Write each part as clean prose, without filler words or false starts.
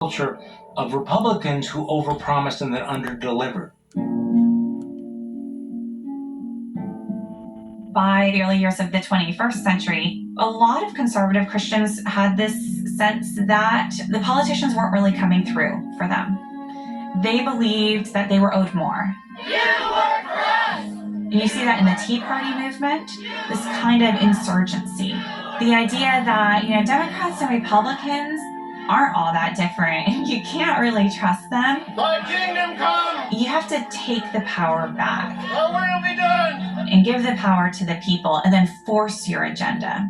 culture of Republicans who overpromised and then underdelivered. By the early years of the 21st century, a lot of conservative Christians had this sense that the politicians weren't really coming through for them. They believed that they were owed more. You work for us! And you see that in the Tea Party movement, this kind of insurgency. The idea that, Democrats and Republicans aren't all that different. You can't really trust them. Thy kingdom come! You have to take the power back. Thy will be done! And give the power to the people and then force your agenda.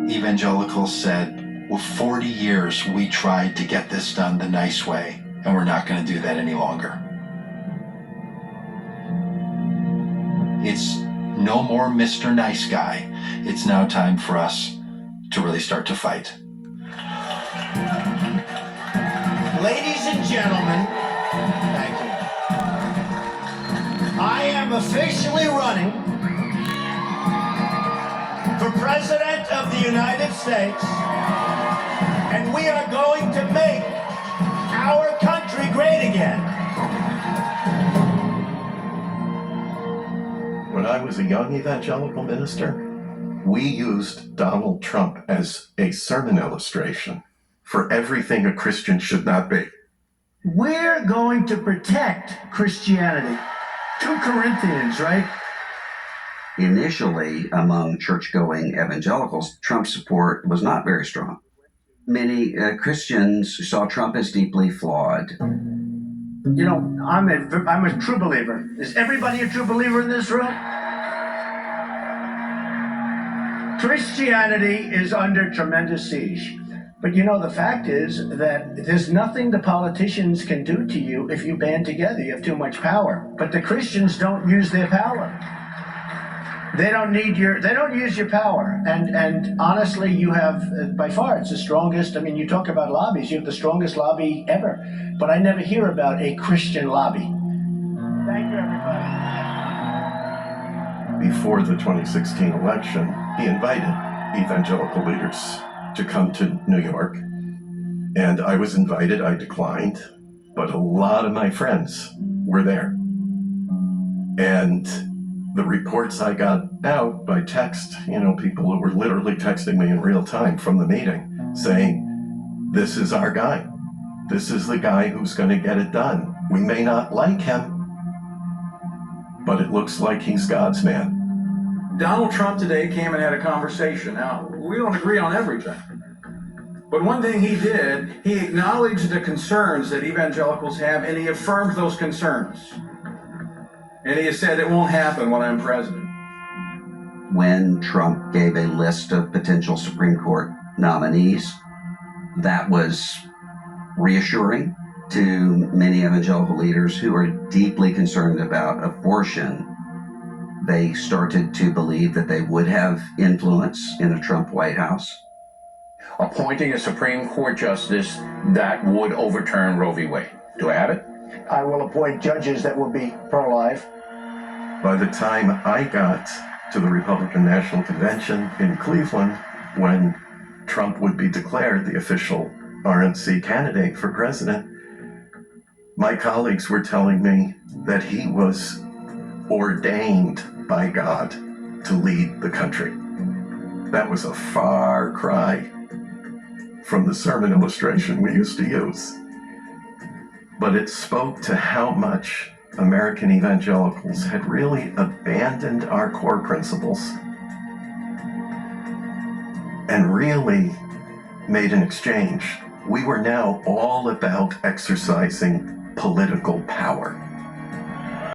Evangelicals said, well, 40 years we tried to get this done the nice way, and we're not going to do that any longer. It's no more Mr. Nice Guy. It's now time for us to really start to fight. Ladies and gentlemen, thank you. I am officially running for President of the United States, and we are going to make our country great again. When I was a young evangelical minister, we used Donald Trump as a sermon illustration for everything a Christian should not be. We're going to protect Christianity. 2 Corinthians, right? Initially, among church-going evangelicals, Trump's support was not very strong. Many Christians saw Trump as deeply flawed. I'm a true believer. Is everybody a true believer in this room? Christianity is under tremendous siege. But the fact is that there's nothing the politicians can do to you if you band together. You have too much power. But the Christians don't use their power. They don't use your power. And honestly, you have, by far, it's the strongest. I mean, you talk about lobbies, you have the strongest lobby ever. But I never hear about a Christian lobby. Thank you, everybody. Before the 2016 election, he invited evangelical leaders to come to New York. And I was invited, I declined, but a lot of my friends were there. And the reports I got out by text, people who were literally texting me in real time from the meeting saying, this is our guy. This is the guy who's going to get it done. We may not like him, but it looks like he's God's man. Donald Trump today came and had a conversation. Now, we don't agree on everything. But one thing he did, he acknowledged the concerns that evangelicals have, and he affirmed those concerns. And he has said it won't happen when I'm president. When Trump gave a list of potential Supreme Court nominees, that was reassuring to many evangelical leaders who are deeply concerned about abortion. They started to believe that they would have influence in a Trump White House. Appointing a Supreme Court justice that would overturn Roe v. Wade. Do I have it? I will appoint judges that will be pro-life. By the time I got to the Republican National Convention in Cleveland, when Trump would be declared the official RNC candidate for president, my colleagues were telling me that he was ordained by God to lead the country. That was a far cry from the sermon illustration we used to use. But it spoke to how much American evangelicals had really abandoned our core principles and really made an exchange. We were now all about exercising political power.